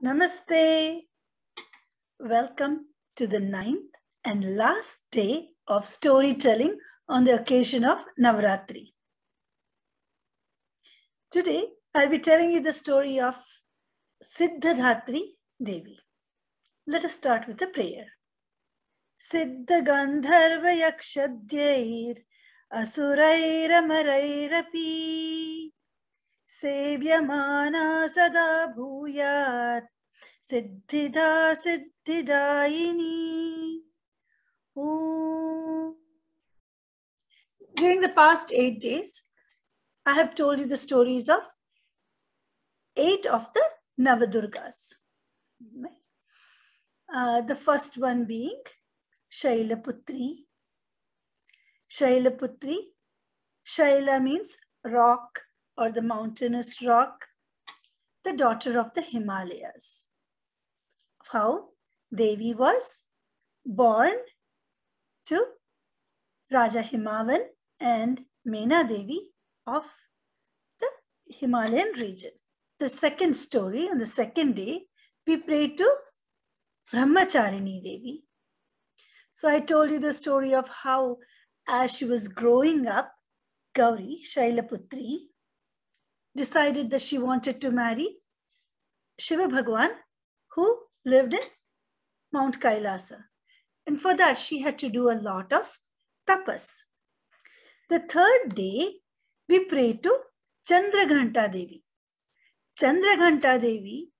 Namaste. Welcome to the 9th and last day of storytelling on the occasion of Navratri. Today, I'll be telling you the story of Siddhadhatri Devi. Let us start with a prayer. Siddhagandharva yakshadyair asurairamairapi sevyamana sada bhuyat Siddhida Siddhidayini. During the past 8 days, I have told you the stories of 8 of the Navadurgas. The first one being Shailaputri. Shailaputri. Shaila means rock or the mountainous rock, the daughter of the Himalayas. How Devi was born to Raja Himavan and Mena Devi of the Himalayan region. The second story, on the second day, we prayed to Brahmacharini Devi. So I told you the story of how as she was growing up, Gauri, Shailaputri, decided that she wanted to marry Shiva Bhagwan, who lived in Mount Kailasa. And for that, she had to do a lot of tapas. The third day, we prayed to Chandraghanta Devi. Chandraghanta Devi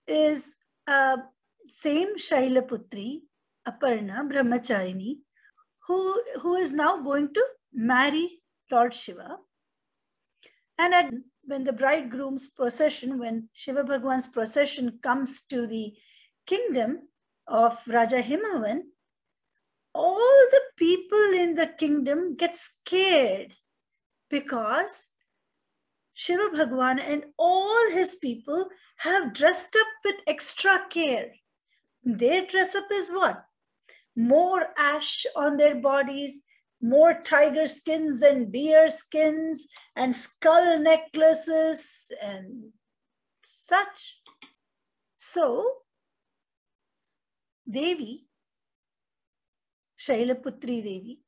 is same Shailaputri, Aparna, Brahmacharini, who is now going to marry Lord Shiva. And when the bridegroom's procession, when Shiva Bhagwan's procession comes to the kingdom of Raja Himavan, all the people in the kingdom get scared because Shiva Bhagwan and all his people have dressed up with extra care. Their dress up is what? More ash on their bodies, more tiger skins and deer skins and skull necklaces and such. So, Devi, Shailaputri Devi,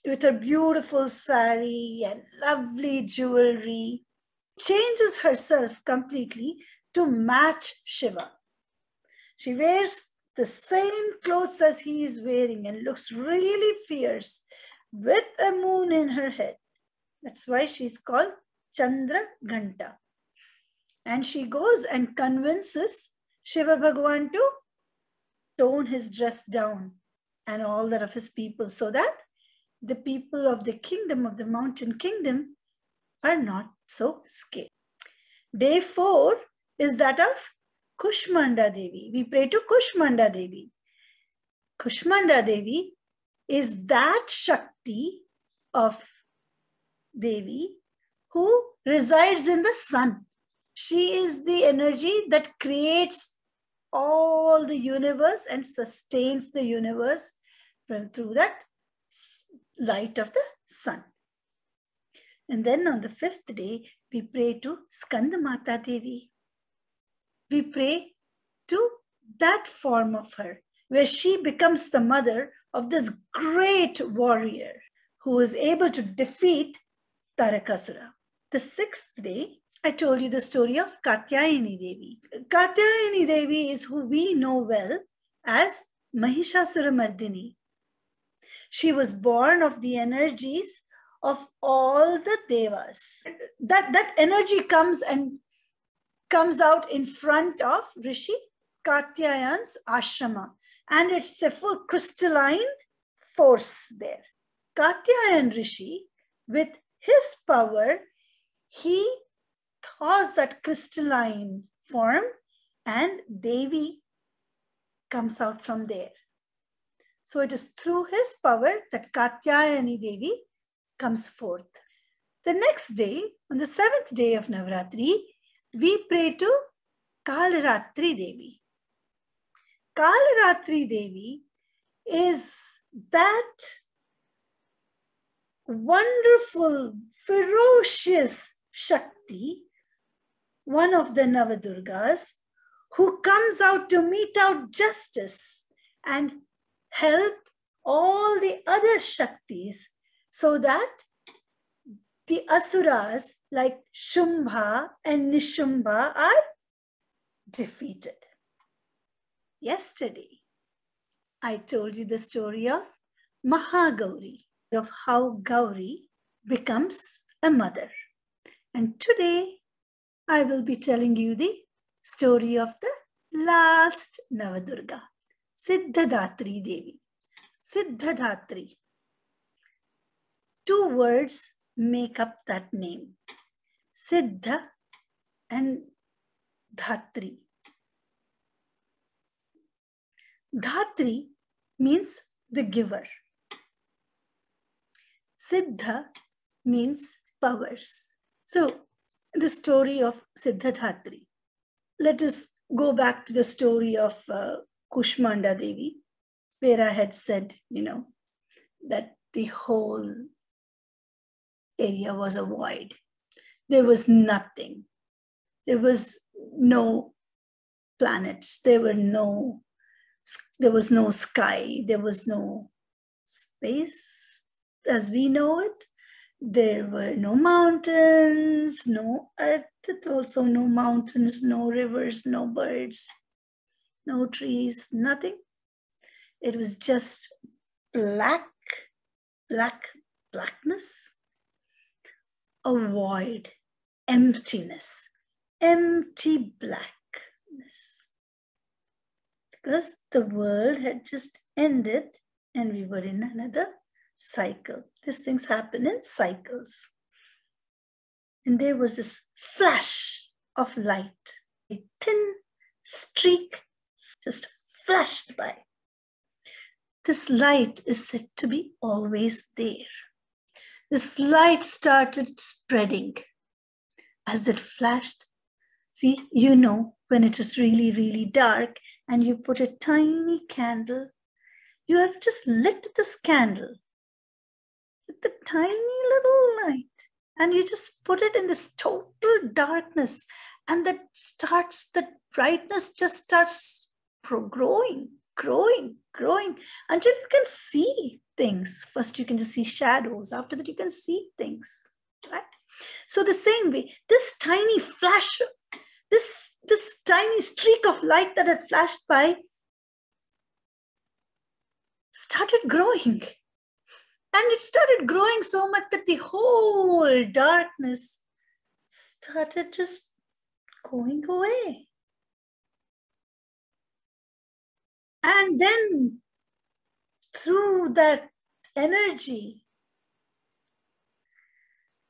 with her beautiful sari and lovely jewelry, changes herself completely to match Shiva. She wears the same clothes as he is wearing and looks really fierce with a moon in her head. That's why she's called Chandraghanta. And she goes and convinces Shiva Bhagwan to tone his dress down and all that of his people so that the people of the kingdom, of the mountain kingdom, are not so scared. Day 4 is that of Kushmanda Devi. We pray to Kushmanda Devi. Kushmanda Devi is that Shakti of Devi who resides in the sun. She is the energy that creates all the universe and sustains the universe through that light of the sun. And then on the 5th day, we pray to Jaganmatha Devi. We pray to that form of her, where she becomes the mother of this great warrior who is able to defeat Tarakasura. The 6th day, I told you the story of Katyayani Devi. Katyayani Devi is who we know well as Mahishasura Mardini. She was born of the energies of all the Devas. That energy comes out in front of Rishi Katyayan's ashrama. And it's a full crystalline force there. Katyayan Rishi, with his power, he thaws that crystalline form and Devi comes out from there. So it is through his power that Katyayani Devi comes forth. The next day, on the 7th day of Navratri, we pray to Kalaratri Devi. Kalaratri Devi is that wonderful, ferocious Shakti, one of the Navadurgas, who comes out to mete out justice and help all the other Shaktis so that the Asuras like Shumbha and Nishumba are defeated. Yesterday, I told you the story of Mahagauri, of how Gauri becomes a mother. And today, I will be telling you the story of the last Navadurga, Siddhadhatri Devi. Siddhadhatri. 2 words make up that name. Siddha and Dhatri. Dhatri means the giver. Siddha means powers. So, the story of Siddhadhatri. Let us go back to the story of Kushmanda Devi, where I had said, that the whole area was a void. There was nothing. There was no planets. There was no sky. There was no space as we know it. There were no mountains, no earth, also no mountains, no rivers, no birds, no trees, nothing. It was just blackness, a void, emptiness, empty blackness. Because the world had just ended and we were in another cycle. These things happen in cycles. And there was this flash of light, a thin streak just flashed by. This light is said to be always there. This light started spreading as it flashed. See, when it is really, really dark and you put a tiny candle, you have just lit this candle with the tiny little light, and you just put it in this total darkness, and the brightness just starts growing until you can see things. First, you can just see shadows. After that, you can see things, right? So the same way, this tiny flash, this tiny streak of light that had flashed by started growing. And it started growing so much that the whole darkness started just going away. And then through that energy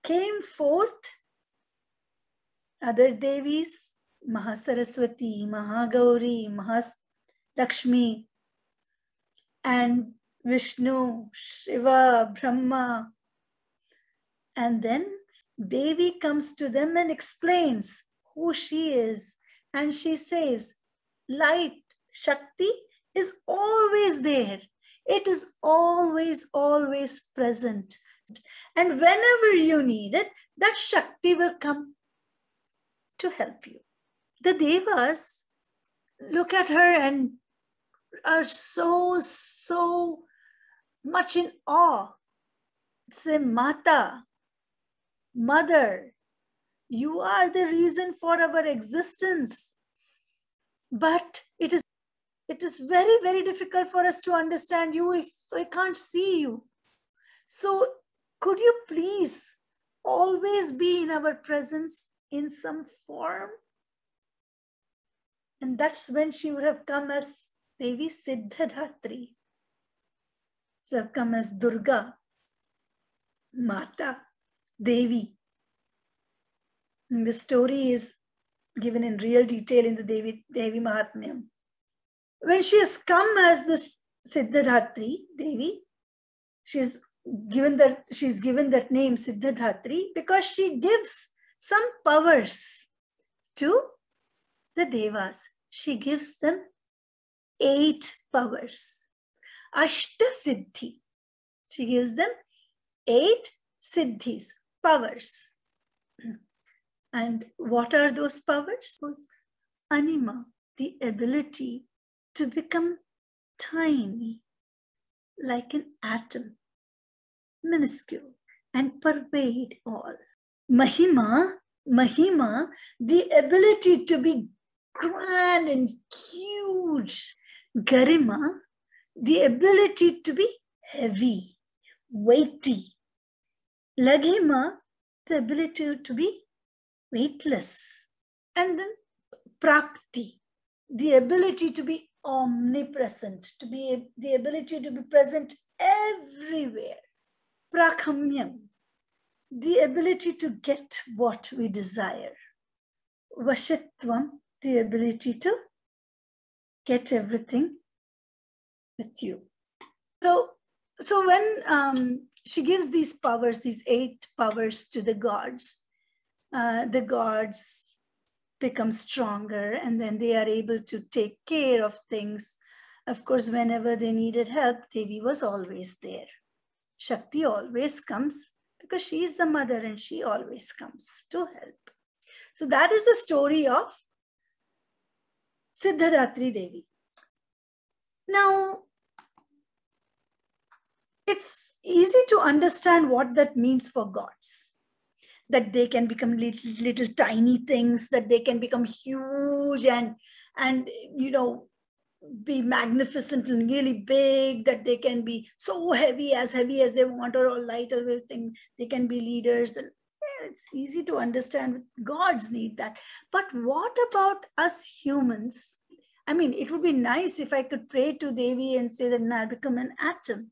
came forth other Devis, Mahasaraswati, Mahagauri, Mahalakshmi, and Vishnu, Shiva, Brahma. And then Devi comes to them and explains who she is. And she says, light, Shakti, is always there. It is always present. And whenever you need it, that Shakti will come to help you. The Devas look at her and are so much in awe. Say, Mata, Mother, you are the reason for our existence. But it is very, very difficult for us to understand you if I can't see you. So could you please always be in our presence in some form? And that's when she would have come as Devi Siddhadhatri. She would have come as Durga, Mata, Devi. And the story is given in real detail in the Devi Mahatmyam. When she has come as this Siddhadhatri Devi, she's given that name Siddhadhatri because she gives some powers to the Devas. She gives them 8 powers. Ashta Siddhi. She gives them 8 Siddhis, powers. And what are those powers? Anima, the ability to become tiny, like an atom, minuscule, and pervade all. Mahima, the ability to be grand and huge. Garima, the ability to be heavy, weighty. Laghima, the ability to be weightless. And then Prapti, the ability to be omnipresent, to be the ability to be present everywhere. Prakhamyam, the ability to get what we desire. Vashitvam, the ability to get everything with you. So when she gives these powers, these 8 powers to the gods become stronger, and then they are able to take care of things. Of course, whenever they needed help, Devi was always there. Shakti always comes because she is the mother and she always comes to help. So that is the story of Siddhadhatri Devi. Now, it's easy to understand what that means for gods. That they can become little tiny things, that they can become huge and be magnificent and really big, that they can be so heavy as they want, or light or everything. They can be leaders, and it's easy to understand. Gods need that. But what about us humans? I mean, it would be nice if I could pray to Devi and say that I'll become an atom.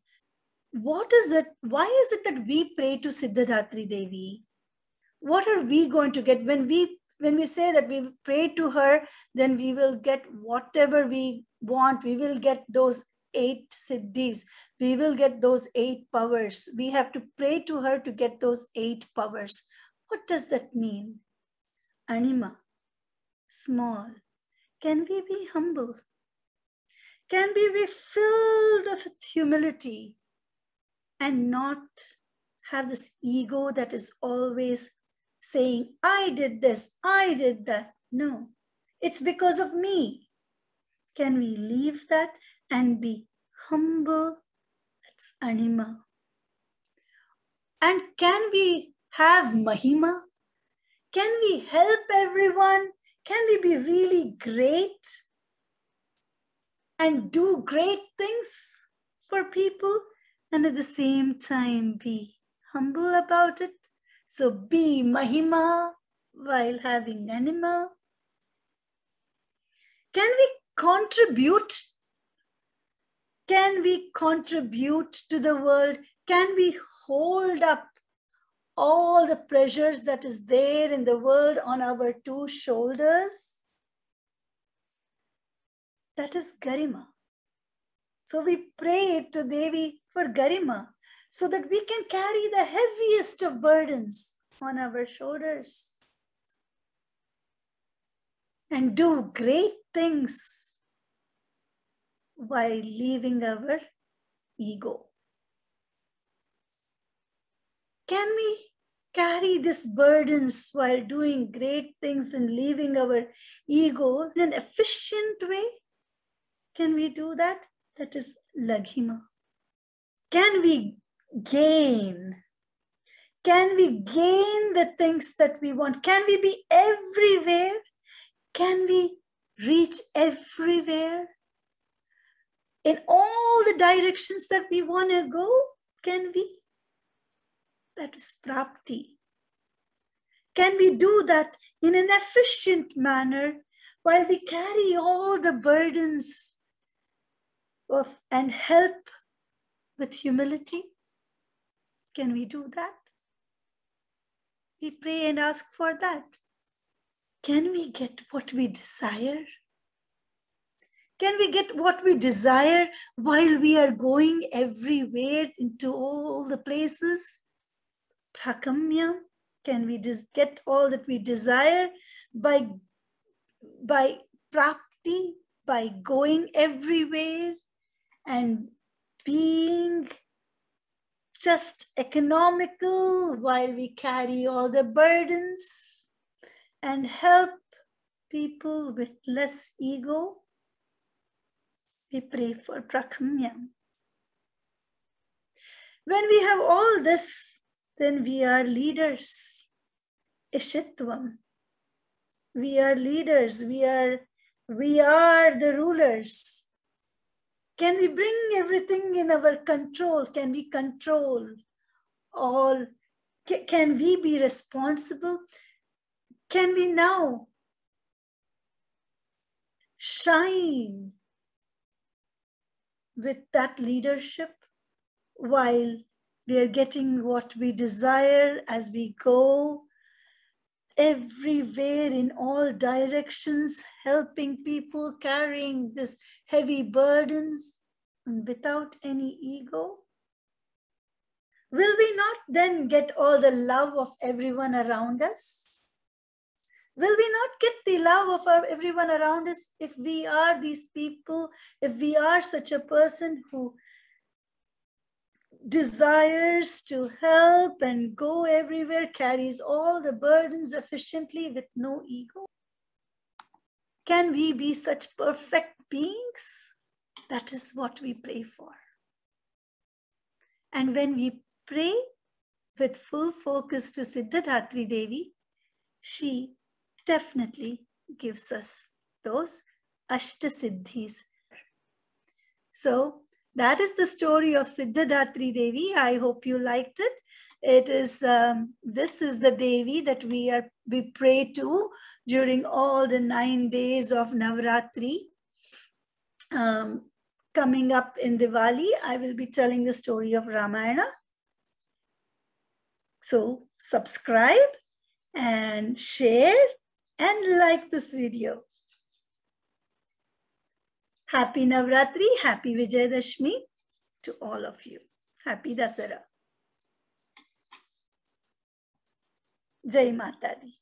What is it? Why is it that we pray to Siddhadhatri Devi? What are we going to get when we say that we pray to her? Then we will get whatever we want. We will get those 8 siddhis. We will get those 8 powers. We have to pray to her to get those 8 powers. What does that mean? Anima, small. Can we be humble? Can we be filled with humility and not have this ego that is always saying, I did this, I did that? No, it's because of me. Can we leave that and be humble? That's anima. And can we have mahima? Can we help everyone? Can we be really great and do great things for people, and at the same time be humble about it? So be mahima while having anima. Can we contribute? Can we contribute to the world? Can we hold up all the pleasures that is there in the world on our 2 shoulders? That is garima. So we pray to Devi for garima, so that we can carry the heaviest of burdens on our shoulders and do great things while leaving our ego. Can we carry these burdens while doing great things and leaving our ego in an efficient way? Can we do that? That is laghima. Can we gain? Can we gain the things that we want? Can we be everywhere? Can we reach everywhere? In all the directions that we want to go? Can we? That is prapti. Can we do that in an efficient manner while we carry all the burdens and help with humility? Can we do that? We pray and ask for that. Can we get what we desire? Can we get what we desire while we are going everywhere into all the places? Prakamya, can we get all that we desire by prapti, by going everywhere and being just economical while we carry all the burdens and help people with less ego, we pray for Prakhamyam. When we have all this, then we are leaders. Ishitvam. We are leaders. We are the rulers. Can we bring everything in our control? Can we control all? Can we be responsible? Can we now shine with that leadership while we are getting what we desire as we go everywhere in all directions, helping people, carrying this heavy burdens without any ego? Will we not then get all the love of everyone around us? Will we not get the love of everyone around us if we are these people, if we are such a person who desires to help and go everywhere, carries all the burdens efficiently with no ego? Can we be such perfect beings? That is what we pray for. And when we pray with full focus to Siddhadhatri Devi, she definitely gives us those Ashtasiddhis. So that is the story of Siddhadhatri Devi. I hope you liked it. It is this is the Devi that we pray to during all the 9 days of Navratri. Coming up in Diwali, I will be telling the story of Ramayana. So subscribe and share and like this video. Happy Navratri, happy Vijayadashmi to all of you. Happy Dasara. Jai Mata Di.